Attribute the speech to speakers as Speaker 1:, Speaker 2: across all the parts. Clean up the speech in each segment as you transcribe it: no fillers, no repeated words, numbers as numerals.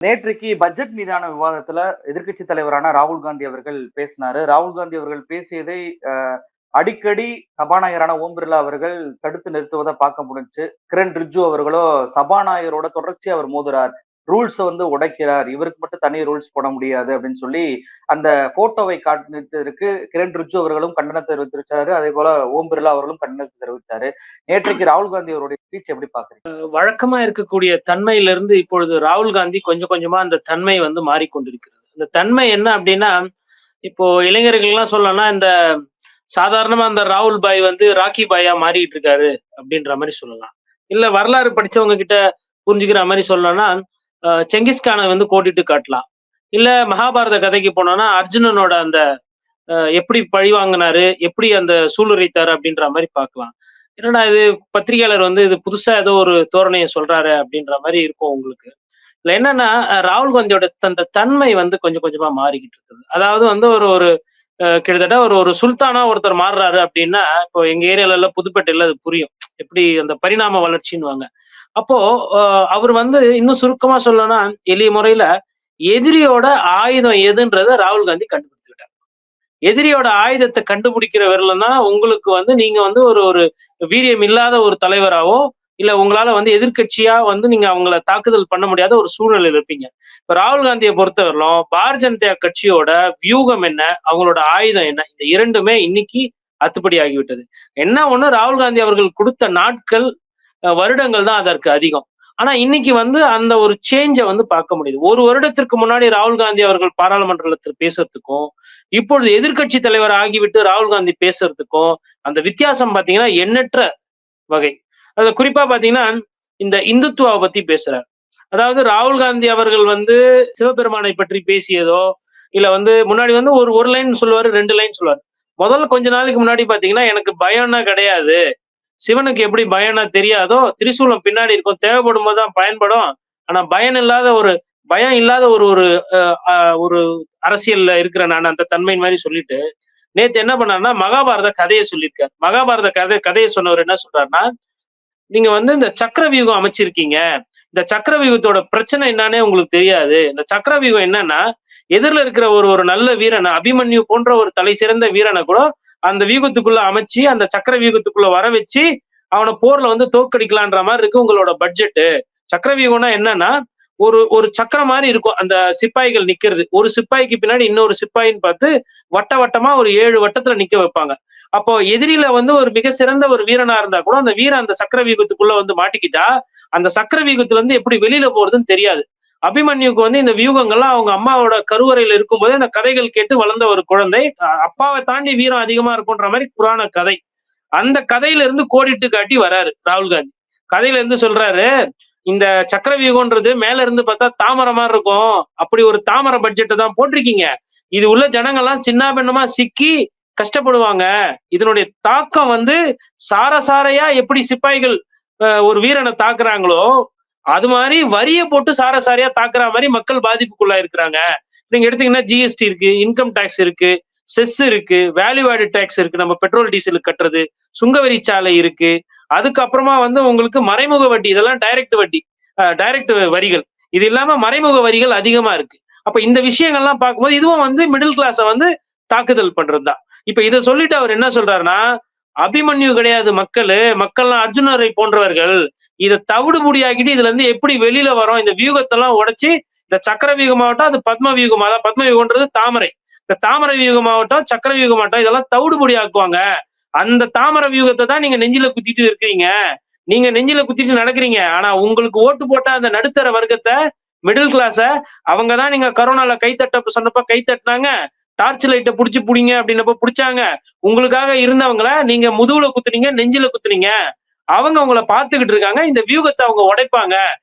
Speaker 1: நேற்றைக்கு பட்ஜெட் மீதான விவாதத்துல எதிர்க்கட்சி தலைவரான ராகுல் காந்தி அவர்கள் பேசினாரு. ராகுல் காந்தி அவர்கள் பேசியதை அடிக்கடி சபாநாயகரான ஓம் பிர்லா அவர்கள் தடுத்து நிறுத்துவதை பார்க்க முடிஞ்சுச்சு. கிரண் ரிஜ்ஜு அவர்களோ சபாநாயகரோட தொடர்ச்சியா அவர் மோதுறார். ரூல்ஸ உடைக்கிறார். இவருக்கு மட்டும் தனி ரூல்ஸ் போட முடியாது அப்படின்னு சொல்லி அந்த போட்டோவை காண்பித்ததற்கு கிரண் ரிஜ்ஜு அவர்களும் கண்டனத்தை தெரிவித்திருச்சாரு. அதே போல ஓம் பிர்லா அவர்களும் கண்டனத்தை தெரிவித்தாரு. நேற்றைக்கு ராகுல் காந்தி அவருடைய ஸ்பீச் எப்படி பாக்குறீங்க?
Speaker 2: வழக்கமா இருக்கக்கூடிய தன்மையிலிருந்து இப்பொழுது ராகுல் காந்தி கொஞ்சம் கொஞ்சமா அந்த தன்மை வந்து மாறிக்கொண்டிருக்கிறது. அந்த தன்மை என்ன அப்படின்னா, இப்போ இளைஞர்கள் எல்லாம் சொல்லணும்னா இந்த சாதாரணமா அந்த ராகுல் பாய் வந்து ராக்கி பாயா மாறிட்டு இருக்காரு அப்படின்ற மாதிரி சொல்லலாம். இல்ல வரலாறு படிச்சவங்க கிட்ட புரிஞ்சுக்கிற மாதிரி சொல்லணும்னா செங்கிஸ்கானை வந்து கோடிட்டு காட்டலாம். இல்ல மகாபாரத கதைக்கு போனோம்னா அர்ஜுனனோட அந்த எப்படி பழி வாங்கினாரு, எப்படி அந்த சூளுரைத்தாரு அப்படின்ற மாதிரி பார்க்கலாம். என்னடா இது பத்திரிகையாளர் வந்து இது புதுசா ஏதோ ஒரு தோரணையை சொல்றாரு அப்படின்ற மாதிரி இருக்கும் உங்களுக்கு. இதுல என்னன்னா ராகுல் காந்தியோட அந்த தன்மை வந்து கொஞ்சம் கொஞ்சமா மாறிக்கிட்டு இருக்குது. அதாவது வந்து ஒரு ஒரு கிட்டத்தட்ட ஒரு ஒரு சுல்தானா ஒருத்தர் மாறுறாரு அப்படின்னா, இப்போ எங்க ஏரியால எல்லாம் புதுப்பேட்டையில அது புரியும். எப்படி அந்த பரிணாம வளர்ச்சின்னுவாங்க. அப்போ அவர் வந்து இன்னும் சுருக்கமா சொல்லணும்னா எளிய முறையில எதிரியோட ஆயுதம் எதுன்றத ராகுல் காந்தி கண்டுபிடிச்சு விட்டார். எதிரியோட ஆயுதத்தை கண்டுபிடிக்கிற வரலாம் தான் உங்களுக்கு வந்து நீங்க வந்து ஒரு ஒரு வீரியம் இல்லாத ஒரு தலைவராவோ இல்ல உங்களால வந்து எதிர்கட்சியா வந்து நீங்க அவங்கள தாக்குதல் பண்ண முடியாத ஒரு சூழ்நிலையில் இருப்பீங்க. இப்ப ராகுல் காந்தியை பொறுத்தவரையிலும் பாரதிய ஜனதா கட்சியோட வியூகம் என்ன, அவங்களோட ஆயுதம் என்ன, இந்த இரண்டுமே இன்னைக்கு அத்துப்படி ஆகிவிட்டது. என்ன ஒண்ணு ராகுல் காந்தி அவர்கள் கொடுத்த நாட்கள் வருடங்கள் தான் அதற்கு அதிகம். ஆனா இன்னைக்கு வந்து அந்த ஒரு சேஞ்சை வந்து பார்க்க முடியுது. ஒரு வருடத்திற்கு முன்னாடி ராகுல் காந்தி அவர்கள் பாராளுமன்றத்தில் பேசுறதுக்கும் இப்பொழுது எதிர்கட்சி தலைவர் ஆகிவிட்டு ராகுல் காந்தி பேசுறதுக்கும் அந்த வித்தியாசம் பாத்தீங்கன்னா எண்ணற்ற வகை. அது குறிப்பா பாத்தீங்கன்னா இந்த இந்துத்துவாவை பத்தி பேசுறார். அதாவது ராகுல் காந்தி அவர்கள் வந்து சிவபெருமானை பற்றி பேசியதோ இல்ல வந்து முன்னாடி வந்து ஒரு ஒரு லைன் சொல்லுவாரு, 2 லைன் சொல்லுவாரு. முதல்ல கொஞ்ச நாளைக்கு முன்னாடி பாத்தீங்கன்னா எனக்கு பயம்னா கிடையாது, சிவனுக்கு எப்படி பயம்னா தெரியாதோ திரிசூலம் பின்னாடி இருக்கும், தேவைப்படும் போதுதான் பயன்படும். ஆனா பயம் இல்லாத ஒரு ஒரு ஒரு அரசியல்ல இருக்கிற நான் அந்த தன்மையின் மாதிரி சொல்லிட்டு நேத்து என்ன பண்ணாருன்னா மகாபாரத கதையை சொல்லியிருக்காரு. மகாபாரத கதையை சொன்னவர் என்ன சொல்றாருன்னா, நீங்க வந்து இந்த சக்கர வியூகம் அமைச்சிருக்கீங்க, இந்த சக்கர வியூகத்தோட பிரச்சனை என்னன்னே உங்களுக்கு தெரியாது. இந்த சக்கர வியூகம் என்னன்னா, எதிரில் இருக்கிற ஒரு ஒரு நல்ல வீரனை அபிமன்யு போன்ற ஒரு தலை சிறந்த வீரனை கூட அந்த வியூகத்துக்குள்ள அமைச்சு அந்த சக்கர வியூகத்துக்குள்ள வர வச்சு அவனை போர்ல வந்து தோற்கடிக்கலான்ற மாதிரி இருக்கு உங்களோட பட்ஜெட்டு. சக்கர வியூகம்னா என்னன்னா ஒரு ஒரு சக்கரம் மாதிரி இருக்கும். அந்த சிப்பாய்கள் நிக்கிறது, ஒரு சிப்பாய்க்கு பின்னாடி இன்னொரு சிப்பாயின்னு பார்த்து வட்ட வட்டமா ஒரு 7 வட்டத்துல நிக்க வைப்பாங்க. அப்போ எதிரில வந்து ஒரு மிக சிறந்த ஒரு வீரனா இருந்தா கூட அந்த வீரன் அந்த சக்கர வியூகத்துக்குள்ள வந்து மாட்டிக்கிட்டா அந்த சக்கர வியூகத்துல இருந்து எப்படி வெளியில போறதுன்னு தெரியாது. அபிமன்யுக்கு வந்து இந்த வியூகங்கள்லாம் அவங்க அம்மாவோட கருவறையில இருக்கும்போதே அந்த கதைகள் கேட்டு வளர்ந்த ஒரு குழந்தை. அப்பாவை தாண்டி வீரம் அதிகமா இருக்கும்ன்ற மாதிரி புராண கதை. அந்த கதையில இருந்து கோடிட்டு காட்டி வராரு ராகுல் காந்தி. கதையில இருந்து சொல்றாரு, இந்த சக்கர வியூகம்ன்றது மேல இருந்து பார்த்தா தாமரை மாதிரி இருக்கும், அப்படி ஒரு தாமரை பட்ஜெட்டை தான் போட்டிருக்கீங்க. இது உள்ள ஜனங்கள்லாம் சின்ன பின்னமா சிக்கி கஷ்டப்படுவாங்க. இதனுடைய தாக்கம் வந்து சாரசாரையா எப்படி சிப்பாய்கள் ஒரு வீரனை தாக்குறாங்களோ அது மாதிரி வரிய போட்டு சாரசாரியா தாக்குற மாதிரி மக்கள் பாதிப்புக்குள்ளா இருக்கிறாங்க. நீங்க எடுத்தீங்கன்னா ஜிஎஸ்டி இருக்கு, இன்கம் டாக்ஸ் இருக்கு, செஸ் இருக்கு, வேல்யூ ஆடட் டாக்ஸ் இருக்கு, நம்ம பெட்ரோல் டீசலுக்கு கட்டுறது, சுங்கவரி சாலை இருக்கு. அதுக்கப்புறமா வந்து உங்களுக்கு மறைமுக வட்டி, இதெல்லாம் டைரக்ட் வட்டி, டைரக்ட் வரிகள். இது இல்லாம மறைமுக வரிகள் அதிகமா இருக்கு. அப்ப இந்த விஷயங்கள்லாம் பார்க்கும்போது இதுவும் வந்து மிடில் கிளாஸ வந்து தாக்குதல் பண்றதுதான். இப்ப இதை சொல்லிட்டு அவர் என்ன சொல்றாருன்னா, அபிமன்யு கிடையாது மக்கள்லாம் அர்ஜுனரை போன்றவர்கள். இதை தவிடுபடியாக்கிட்டு இதுல இருந்து எப்படி வெளியில வரோம், இந்த வியூகத்தெல்லாம் உடைச்சு இந்த சக்கர வியூகமாகட்டும் அது பத்ம வியூகம், அதான் பத்ம வியூகம்ன்றது தாமரை, இந்த தாமரை வியூகமாகட்டும் சக்கர வியூகமாகட்டும் இதெல்லாம் தவிடுபடி ஆக்குவாங்க. அந்த தாமரை வியூகத்தை தான் நீங்க நெஞ்சில குத்திட்டு இருக்கிறீங்க, நீங்க நெஞ்சில குத்திட்டு நடக்கிறீங்க. ஆனா உங்களுக்கு ஓட்டு போட்ட அந்த நடுத்தர வர்க்கத்தை, மிடில் கிளாஸ, அவங்கதான் நீங்க கரோனால கைத்தட்ட சொன்னப்ப கை தட்டினாங்க, டார்ச் லைட்டை புடிச்சு புடிங்க அப்படின்னப்ப புடிச்சாங்க. உங்களுக்காக இருந்தவங்கள நீங்க முதுகுல குத்துனீங்க, நெஞ்சில குத்துனீங்க. அவங்க உங்களை பார்த்துக்கிட்டு இருக்காங்க. இந்த வியூகத்தை அவங்க உடைப்பாங்க.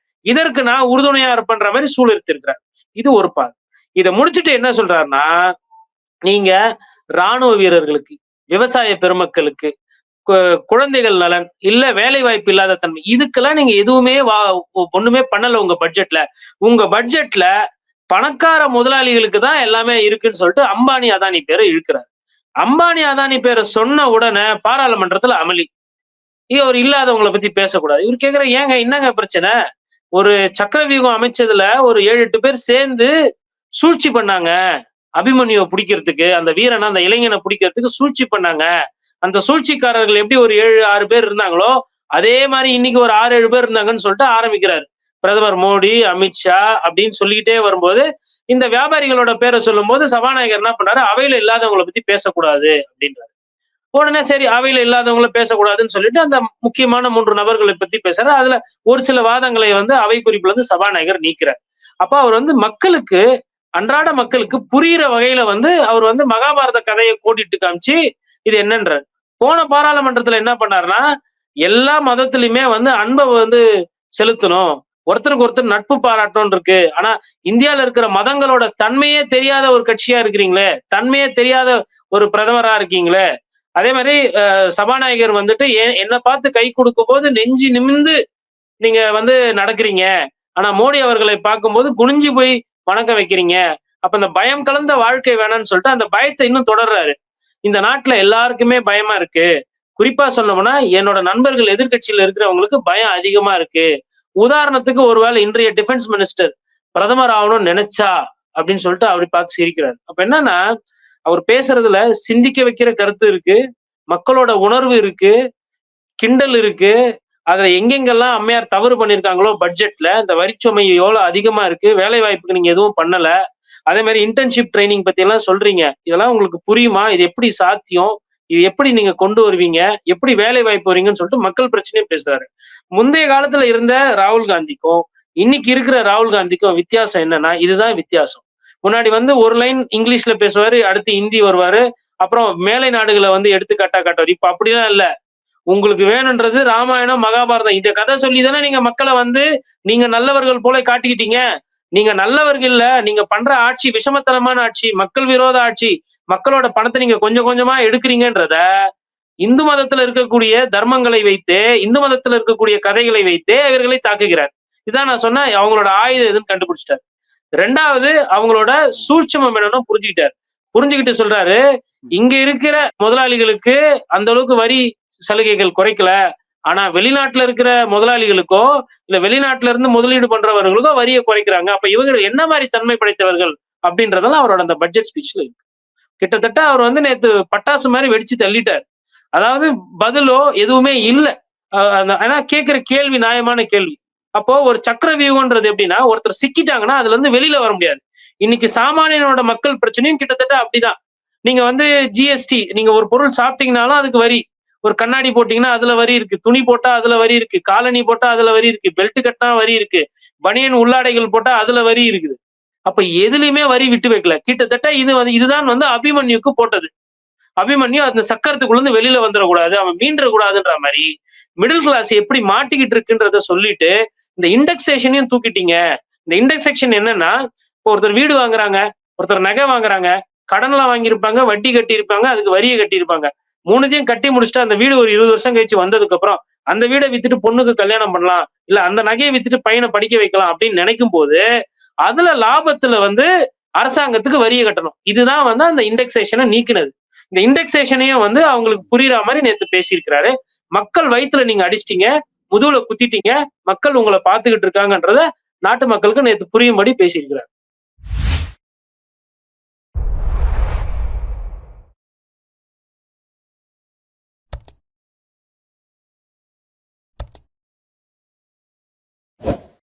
Speaker 2: இதற்கு நான் உறுதுணையா இருப்பேன்ற மாதிரி சூழலித்திருக்கிறார். இது ஒரு பார். இதை முடிச்சுட்டு என்ன சொல்றாருன்னா, நீங்க ராணுவ வீரர்களுக்கு, விவசாய பெருமக்களுக்கு, குழந்தைகள் நலன், இல்ல வேலை வாய்ப்பு இல்லாத தன்மை, இதுக்கெல்லாம் நீங்க எதுவுமே ஒண்ணுமே பண்ணல உங்க பட்ஜெட்ல. உங்க பட்ஜெட்ல பணக்கார முதலாளிகளுக்கு தான் எல்லாமே இருக்குன்னு சொல்லிட்டு அம்பானி அதானி பேரை இழுக்கிறார். அம்பானி அதானி பேரை சொன்ன உடனே பாராளுமன்றத்துல அமளி. அவர் இல்லாதவங்களை பத்தி பேசக்கூடாது. இவர் கேக்குற, ஏங்க என்னங்க பிரச்சனை, ஒரு சக்கர வியூகம் அமைச்சதுல ஒரு 7-8 பேர் சேர்ந்து சூழ்ச்சி பண்ணாங்க. அபிமன்யுவ பிடிக்கிறதுக்கு, அந்த வீரன, அந்த இளைஞனை பிடிக்கிறதுக்கு சூழ்ச்சி பண்ணாங்க. அந்த சூழ்ச்சிக்காரர்கள் எப்படி ஒரு 7-6 பேர் இருந்தாங்களோ, அதே மாரி இன்னைக்கு ஒரு 6-7 பேர் இருந்தாங்கன்னு சொல்லிட்டு ஆரம்பிக்கிறாரு. பிரதமர் மோடி, அமித்ஷா அப்படின்னு சொல்லிக்கிட்டே வரும்போது, இந்த வியாபாரிகளோட பேர சொல்லும்போது சபாநாயகர் என்ன பண்ணாரு, அவையில இல்லாதவங்கள பத்தி பேசக்கூடாது அப்படின்றாரு. உடனே சரி அவையில இல்லாதவங்கள பேசக்கூடாதுன்னு சொல்லிட்டு அந்த முக்கியமான 3 நபர்களை பத்தி பேசுறாரு. அதுல ஒரு சில வாதங்களை வந்து அவை குறிப்புல இருந்து சபாநாயகர் நீக்கிறார். அப்ப அவர் வந்து மக்களுக்கு, அன்றாட மக்களுக்கு புரியிற வகையில வந்து அவர் வந்து மகாபாரத கதையை கோடிட்டு காமிச்சு இது என்னன்றார். போன பாராளுமன்றத்துல என்ன பண்ணாருன்னா, எல்லா மதத்திலுமே வந்து அன்பை வந்து செலுத்தணும், ஒருத்தருக்கு ஒருத்தர் நட்பு பாராட்டணும் இருக்கு. ஆனா இந்தியால இருக்கிற மதங்களோட தன்மையே தெரியாத ஒரு கட்சியா இருக்கிறீங்களே, தன்மையே தெரியாத ஒரு பிரதமரா இருக்கீங்களே, அதே மாதிரி சபாநாயகர் வந்துட்டு என்ன பார்த்து கை கொடுக்கும் போது நெஞ்சு நிமிர்ந்து நீங்க வந்து நடக்கிறீங்க. ஆனா மோடி அவர்களை பார்க்கும்போது குனிஞ்சு போய் வணக்கம் வைக்கிறீங்க. அப்ப இந்த பயம் கலந்த வாழ்க்கை வேணாம்னு சொல்லிட்டு அந்த பயத்தை இன்னும் தொடர்றாரு. இந்த நாட்டுல எல்லாருக்குமே பயமா இருக்கு. குறிப்பா சொல்லணும்னா என்னோட நண்பர்கள் எதிர்க்கட்சியில இருக்கிறவங்களுக்கு பயம் அதிகமா இருக்கு. உதாரணத்துக்கு ஒருவேளை இன்றைய டிஃபென்ஸ் மினிஸ்டர் பிரதமர் ஆகணும்னு நினைச்சா அப்படின்னு சொல்லிட்டு அவரை பார்த்து சிரிக்கிறார். அப்ப என்னன்னா, அவர் பேசுறதுல சிந்திக்க வைக்கிற கருத்து இருக்கு, மக்களோட உணர்வு இருக்கு, கிண்டல் இருக்கு. அதுல எங்கெங்கெல்லாம் அம்மையார் தவறு பண்ணிருக்காங்களோ பட்ஜெட்ல, இந்த வரிச்சுமை எவ்வளவு அதிகமா இருக்கு, வேலை வாய்ப்புக்கு நீங்க எதுவும் பண்ணல, அதே மாதிரி இன்டர்ன்ஷிப் ட்ரைனிங் பத்தி எல்லாம் சொல்றீங்க, இதெல்லாம் உங்களுக்கு புரியுமா, இது எப்படி சாத்தியம், இது எப்படி நீங்க கொண்டு வருவீங்க, எப்படி வேலை வாய்ப்பு வரீங்கன்னு சொல்லிட்டு மக்கள் பிரச்சனையும் பேசுறாரு. முந்தைய காலத்துல இருந்த ராகுல் காந்திக்கும் இன்னைக்கு இருக்கிற ராகுல் காந்திக்கும் வித்தியாசம் என்னன்னா, இதுதான் வித்தியாசம். முன்னாடி வந்து ஒரு லைன் இங்கிலீஷ்ல பேசுவாரு, அடுத்து ஹிந்தி வருவாரு, அப்புறம் மேலை நாடுகளை வந்து எடுத்துக்காட்டா காட்டுவாரு. இப்ப அப்படிலாம் இல்ல. உங்களுக்கு வேணும்ன்றது ராமாயணம், மகாபாரதம். இந்த கதை சொல்லி தானே நீங்க மக்களை வந்து நீங்க நல்லவர்கள் போல காட்டிக்கிட்டீங்க. நீங்க நல்லவர்கள் இல்ல, நீங்க பண்ற ஆட்சி விஷமத்தனமான ஆட்சி, மக்கள் விரோத ஆட்சி, மக்களோட பணத்தை நீங்க கொஞ்சம் கொஞ்சமா எடுக்கிறீங்கன்றத இந்து மதத்துல இருக்கக்கூடிய தர்மங்களை வைத்தே, இந்து மதத்துல இருக்கக்கூடிய கதைகளை வைத்தே இவர்களை தாக்குகிறார். இதான் நான் சொன்ன அவங்களோட ஆயுதம் எதுன்னு கண்டுபிடிச்சிட்டார். 2வது அவங்களோட சூட்சுமம் என்னன்னு புரிஞ்சுக்கிட்டார். புரிஞ்சுக்கிட்டு சொல்றாரு, இங்க இருக்கிற முதலாளிகளுக்கு அந்த அளவுக்கு வரி சலுகைகள் குறைக்கல, ஆனா வெளிநாட்டுல இருக்கிற முதலாளிகளுக்கோ இல்ல வெளிநாட்டுல இருந்து முதலீடு பண்றவர்களுக்கோ வரியை குறைக்கிறாங்க. அப்ப இவங்க என்ன மாதிரி தன்மை படைத்தவர்கள் அப்படின்றதெல்லாம் அவரோட அந்த பட்ஜெட் ஸ்பீச்ல இருக்கு. கிட்டத்தட்ட அவர் வந்து நேத்து பட்டாசு மாதிரி வெடிச்சு தள்ளிட்டார். அதாவது பதிலோ எதுவுமே இல்ல. ஆனா கேட்கிற கேள்வி நியாயமான கேள்வி. அப்போ ஒரு சக்கர வியூகம்ன்றது எப்படின்னா, ஒருத்தர் சிக்கிட்டாங்கன்னா அதுல இருந்து வெளியில வர முடியாது. இன்னைக்கு சாமானியனோட மக்கள் பிரச்சனையும் கிட்டத்தட்ட அப்படிதான். நீங்க வந்து ஜிஎஸ்டி, நீங்க ஒரு பொருள் சாப்பிட்டீங்கனாலும் அதுக்கு வரி, ஒரு கண்ணாடி போட்டீங்கன்னா அதுல வரி இருக்கு, துணி போட்டா அதுல வரி இருக்கு, காலனி போட்டா அதுல வரி இருக்கு, பெல்ட் கட்டினா வரி இருக்கு, பனியன் உள்ளாடைகள் போட்டா அதுல வரி இருக்குது. அப்ப எதுலயுமே வரி விட்டு வைக்கல. கிட்டத்தட்ட இதுதான் வந்து அபிமன்யுக்கு போட்டது. அபிமன்யு அந்த சக்கரத்துக்குள்ள இருந்து வெளியில வந்துடக்கூடாது, அவன் மீண்டற கூடாதுன்ற மாதிரி மிடில் கிளாஸ் எப்படி மாட்டிக்கிட்டு இருக்குன்றத சொல்லிட்டு இந்த இண்டெக்ஸேஷனையும் தூக்கிட்டீங்க. இந்த இண்டெக்ஸேஷன் என்னன்னா, இப்போ ஒருத்தர் வீடு வாங்குறாங்க, ஒருத்தர் நகை வாங்குறாங்க, கடன்லாம் வாங்கியிருப்பாங்க, வட்டி கட்டி இருப்பாங்க, அதுக்கு வரியை கட்டியிருப்பாங்க. 3த்தையும் கட்டி முடிச்சுட்டு அந்த வீடு ஒரு 20 வருஷம் கழிச்சு வந்ததுக்கு அப்புறம் அந்த வீடை வித்துட்டு பொண்ணுக்கு கல்யாணம் பண்ணலாம், இல்ல அந்த நகையை வித்துட்டு பையனை படிக்க வைக்கலாம் அப்படின்னு நினைக்கும் போது அதுல லாபத்துல வந்து அரசாங்கத்துக்கு வரியை கட்டணும். இதுதான் வந்து அந்த இண்டெக்ஸேஷனை நீக்கினது. இந்த இண்டெக்ஸேஷனையும் வந்து அவங்களுக்கு புரியுற மாதிரி நேத்து பேசியிருக்கிறாரு. மக்கள் வயித்துல நீங்க அடிச்சிட்டீங்க, முதுகுல குத்திட்டீங்க, மக்கள் உங்களை பார்த்துக்கிட்டு இருக்காங்கன்றத நாட்டு மக்களுக்கு நேத்து புரியும்படி பேசியிருக்கிறார்.